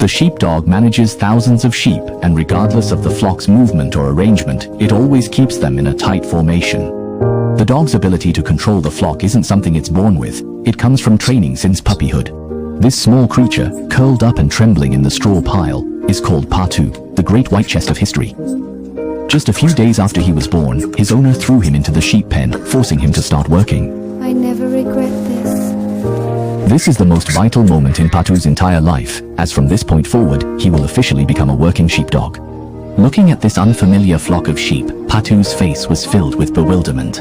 The sheepdog manages thousands of sheep, and regardless of the flock's movement or arrangement, it always keeps them in a tight formation. The dog's ability to control the flock isn't something it's born with, it comes from training since puppyhood. This small creature, curled up and trembling in the straw pile, is called Patou, the great white chest of history. Just a few days after he was born, his owner threw him into the sheep pen, forcing him to start working. I never regret this. This is the most vital moment in Patou's entire life, as from this point forward, he will officially become a working sheepdog. Looking at this unfamiliar flock of sheep, Patou's face was filled with bewilderment.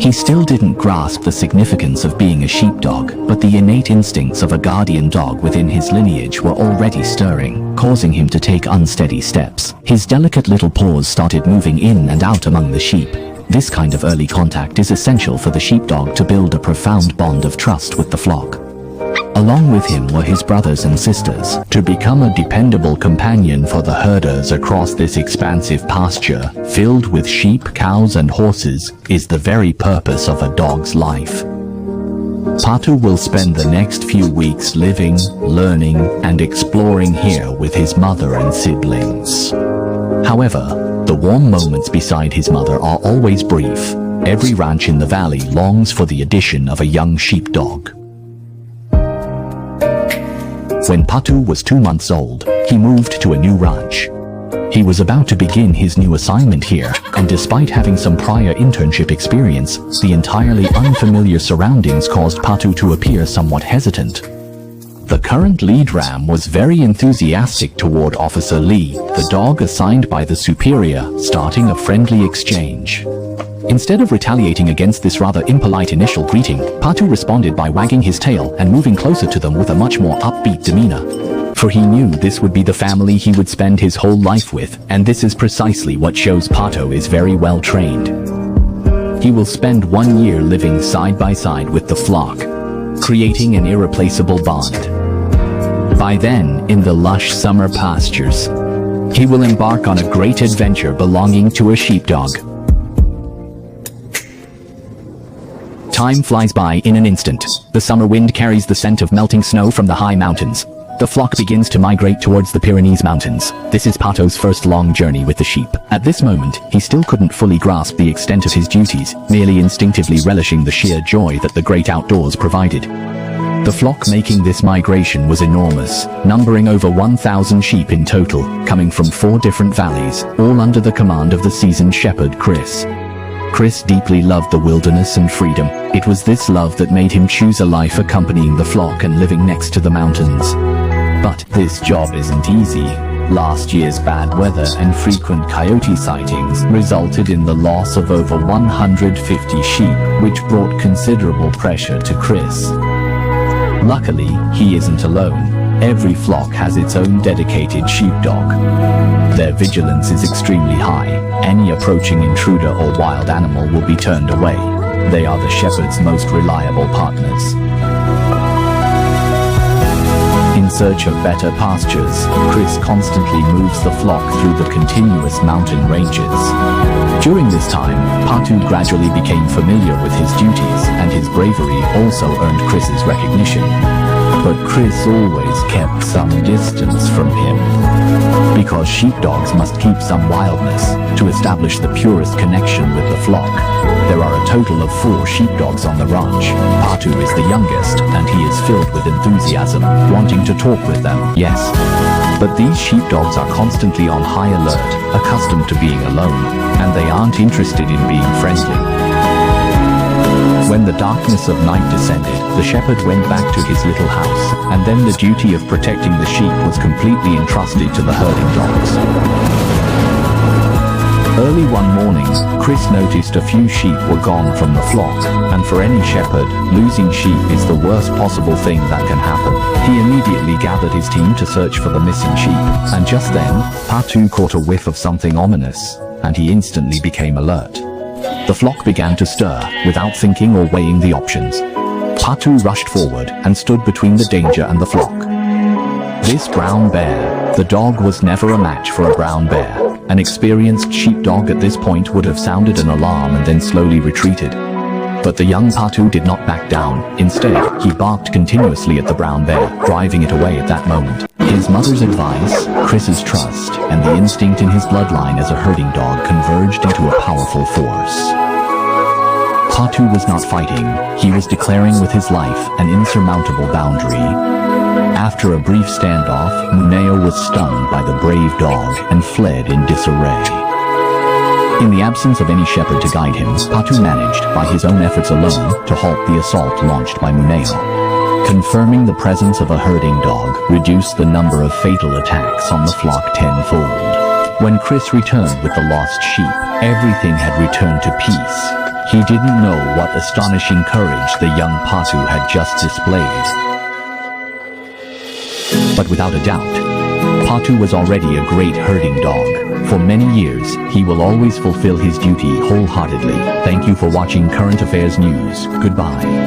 He still didn't grasp the significance of being a sheepdog, but the innate instincts of a guardian dog within his lineage were already stirring, causing him to take unsteady steps. His delicate little paws started moving in and out among the sheep. This kind of early contact is essential for the sheepdog to build a profound bond of trust with the flock. Along with him were his brothers and sisters. To become a dependable companion for the herders across this expansive pasture, filled with sheep, cows and horses, is the very purpose of a dog's life. Patou will spend the next few weeks living, learning, and exploring here with his mother and siblings. However, the warm moments beside his mother are always brief. Every ranch in the valley longs for the addition of a young sheepdog. When Patou was 2 months old, he moved to a new ranch. He was about to begin his new assignment here, and despite having some prior internship experience, the entirely unfamiliar surroundings caused Patou to appear somewhat hesitant. The current lead ram was very enthusiastic toward Officer Lee, the dog assigned by the superior, starting a friendly exchange. Instead of retaliating against this rather impolite initial greeting, Patou responded by wagging his tail and moving closer to them with a much more upbeat demeanor. For he knew this would be the family he would spend his whole life with, and this is precisely what shows Patou is very well trained. He will spend 1 year living side by side with the flock, creating an irreplaceable bond. By then, in the lush summer pastures, he will embark on a great adventure belonging to a sheepdog. Time flies by in an instant. The summer wind carries the scent of melting snow from the high mountains. The flock begins to migrate towards the Pyrenees Mountains. This is Patou's first long journey with the sheep. At this moment, he still couldn't fully grasp the extent of his duties, merely instinctively relishing the sheer joy that the great outdoors provided. The flock making this migration was enormous, numbering over 1,000 sheep in total, coming from 4 different valleys, all under the command of the seasoned shepherd Chris. Chris deeply loved the wilderness and freedom. It was this love that made him choose a life accompanying the flock and living next to the mountains. But this job isn't easy. Last year's bad weather and frequent coyote sightings resulted in the loss of over 150 sheep, which brought considerable pressure to Chris. Luckily, he isn't alone. Every flock has its own dedicated sheepdog. Their vigilance is extremely high. Any approaching intruder or wild animal will be turned away. They are the shepherd's most reliable partners. In search of better pastures, Chris constantly moves the flock through the continuous mountain ranges. During this time, Patou gradually became familiar with his duties, and his bravery also earned Chris's recognition. But Chris always kept some distance from him. Because sheepdogs must keep some wildness to establish the purest connection with the flock. There are a total of 4 sheepdogs on the ranch. Patou is the youngest, and he is filled with enthusiasm, wanting to talk with them, yes. But these sheepdogs are constantly on high alert, accustomed to being alone, and they aren't interested in being friendly. When the darkness of night descended, the shepherd went back to his little house, and then the duty of protecting the sheep was completely entrusted to the herding dogs. Early one morning, Chris noticed a few sheep were gone from the flock, and for any shepherd, losing sheep is the worst possible thing that can happen. He immediately gathered his team to search for the missing sheep, and just then, Patou caught a whiff of something ominous, and he instantly became alert. The flock began to stir, without thinking or weighing the options. Patou rushed forward and stood between the danger and the flock. This brown bear, the dog was never a match for a brown bear. An experienced sheepdog at this point would have sounded an alarm and then slowly retreated. But the young Patou did not back down. Instead, he barked continuously at the brown bear, driving it away at that moment. His mother's advice, Chris's trust, and the instinct in his bloodline as a herding dog converged into a powerful force. Patou was not fighting, he was declaring with his life an insurmountable boundary. After a brief standoff, Muneo was stung by the brave dog and fled in disarray. In the absence of any shepherd to guide him, Patou managed, by his own efforts alone, to halt the assault launched by Muneo. Confirming the presence of a herding dog reduced the number of fatal attacks on the flock tenfold. When Chris returned with the lost sheep, everything had returned to peace. He didn't know what astonishing courage the young Patou had just displayed. But without a doubt, Patou was already a great herding dog. For many years, he will always fulfill his duty wholeheartedly. Thank you for watching Current Affairs News. Goodbye.